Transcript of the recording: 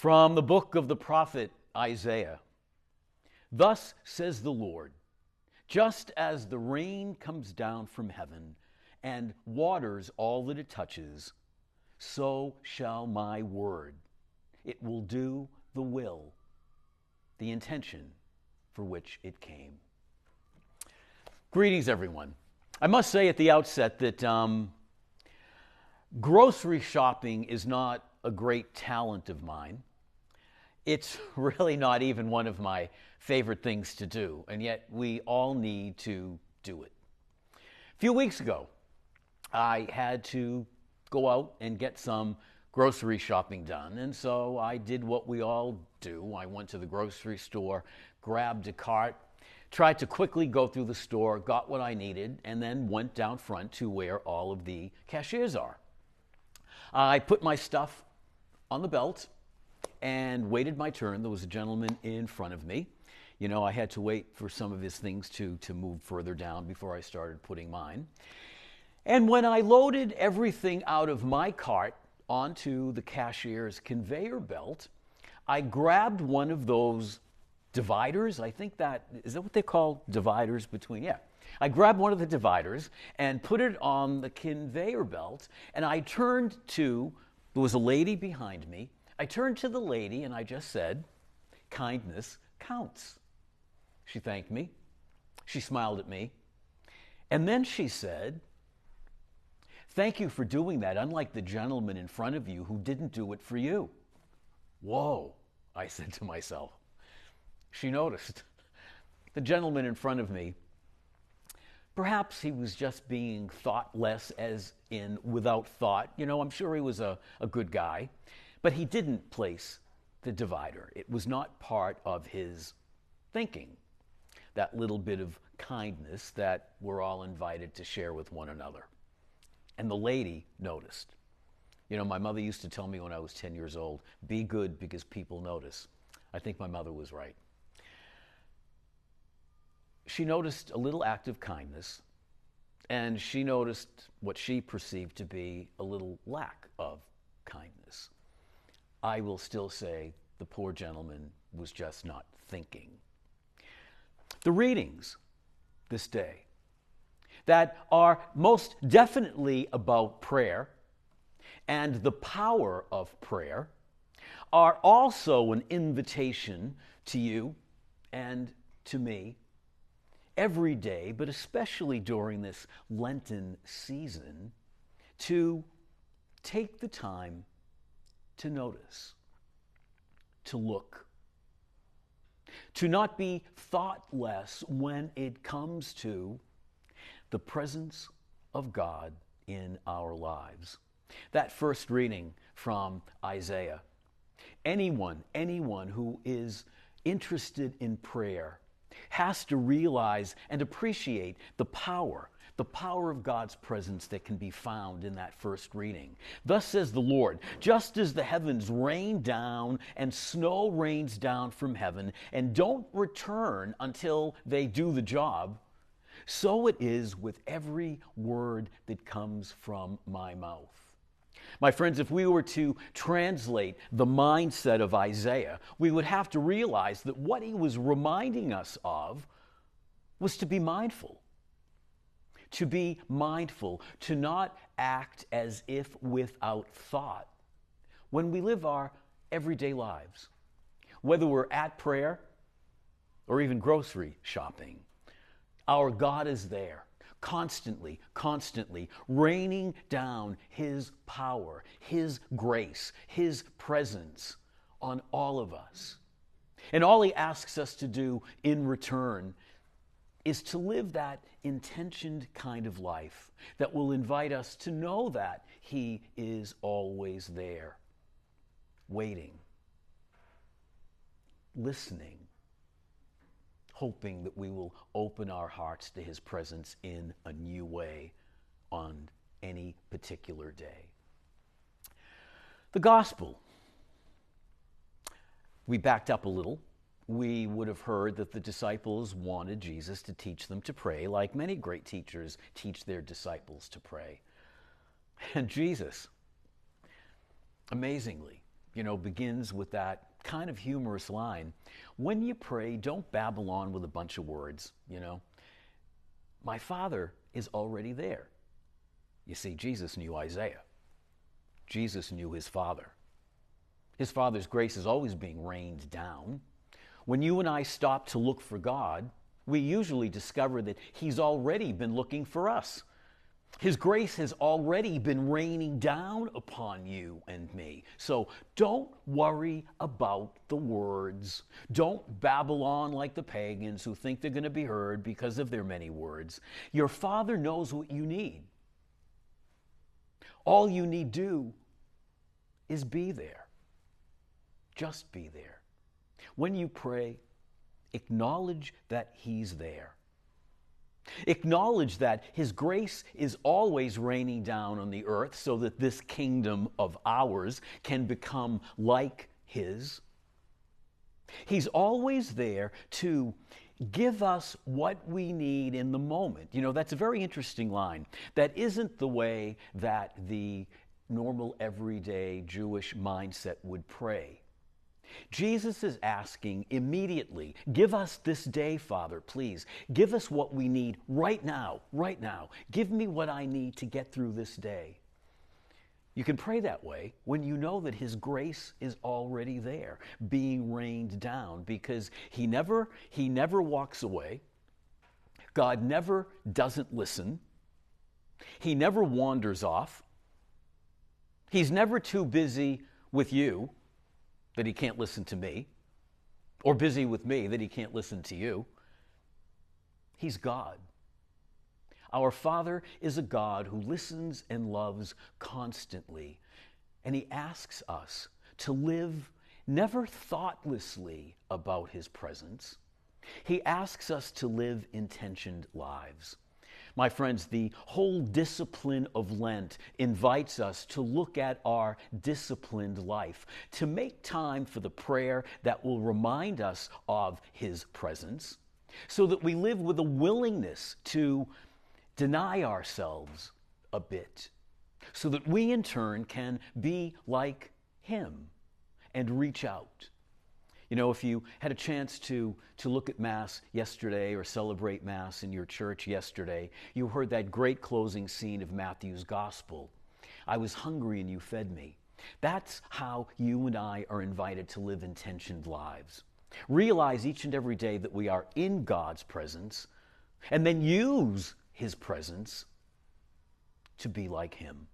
From the book of the prophet Isaiah. Thus says the Lord, just as the rain comes down from heaven and waters all that it touches, so shall my word. It will do the will, the intention for which it came. Greetings, everyone. I must say at the outset that grocery shopping is not a great talent of mine. It's really not even one of my favorite things to do, and yet we all need to do it. A few weeks ago, I had to go out and get some grocery shopping done, and so I did what we all do. I went to the grocery store, grabbed a cart, tried to quickly go through the store, got what I needed, and then went down front to where all of the cashiers are. I put my stuff on the belt and waited my turn. There was a gentleman in front of me. You know, I had to wait for some of his things to move further down before I started putting mine. And when I loaded everything out of my cart onto the cashier's conveyor belt, I grabbed one of those dividers. I think is that what they call dividers between? Yeah. I grabbed one of the dividers and put it on the conveyor belt, and there was a lady behind me. I turned to the lady and I just said, kindness counts. She thanked me. She smiled at me. And then she said, thank you for doing that, unlike the gentleman in front of you who didn't do it for you. Whoa, I said to myself. She noticed. The gentleman in front of me, perhaps he was just being thoughtless, as in without thought. You know, I'm sure he was a good guy. But he didn't place the divider. It was not part of his thinking, that little bit of kindness that we're all invited to share with one another. And the lady noticed. You know, my mother used to tell me when I was 10 years old, be good because people notice. I think my mother was right. She noticed a little act of kindness, and she noticed what she perceived to be a little lack of kindness. I will still say the poor gentleman was just not thinking. The readings this day that are most definitely about prayer and the power of prayer are also an invitation to you and to me every day, but especially during this Lenten season, to take the time to notice, to look, to not be thoughtless when it comes to the presence of God in our lives. That first reading from Isaiah. Anyone who is interested in prayer has to realize and appreciate the power of God's presence that can be found in that first reading. Thus says the Lord, just as the heavens rain down and snow rains down from heaven and don't return until they do the job, so it is with every word that comes from my mouth. My friends, if we were to translate the mindset of Isaiah, we would have to realize that what he was reminding us of was to be mindful. To be mindful, to not act as if without thought when we live our everyday lives, whether we're at prayer or even grocery shopping. Our God is there, constantly raining down his power, his grace, his presence on all of us. And all he asks us to do in return is to live that intentioned kind of life that will invite us to know that he is always there, waiting, listening, hoping that we will open our hearts to his presence in a new way on any particular day. The gospel. We backed up a little. We would have heard that the disciples wanted Jesus to teach them to pray, like many great teachers teach their disciples to pray. And Jesus, amazingly, begins with that kind of humorous line. When you pray, don't babble on with a bunch of words, My Father is already there. You see, Jesus knew Isaiah. Jesus knew his Father. His Father's grace is always being rained down. When you and I stop to look for God, we usually discover that he's already been looking for us. His grace has already been raining down upon you and me. So don't worry about the words. Don't babble on like the pagans who think they're going to be heard because of their many words. Your Father knows what you need. All you need do is be there. Just be there. When you pray, acknowledge that he's there. Acknowledge that his grace is always raining down on the earth so that this kingdom of ours can become like his. He's always there to give us what we need in the moment. That's a very interesting line. That isn't the way that the normal, everyday Jewish mindset would pray. Jesus is asking immediately, give us this day, Father, please. Give us what we need right now, right now. Give me what I need to get through this day. You can pray that way when you know that his grace is already there, being rained down, because he never walks away. God never doesn't listen. He never wanders off. He's never too busy with you that he can't listen to me, or busy with me that he can't listen to you. He's God. Our Father is a God who listens and loves constantly, and he asks us to live never thoughtlessly about his presence. He asks us to live intentioned lives. My friends, the whole discipline of Lent invites us to look at our disciplined life, to make time for the prayer that will remind us of his presence, so that we live with a willingness to deny ourselves a bit, so that we in turn can be like him and reach out. If you had a chance to look at Mass yesterday or celebrate Mass in your church yesterday, you heard that great closing scene of Matthew's Gospel. I was hungry and you fed me. That's how you and I are invited to live intentioned lives. Realize each and every day that we are in God's presence, and then use his presence to be like him.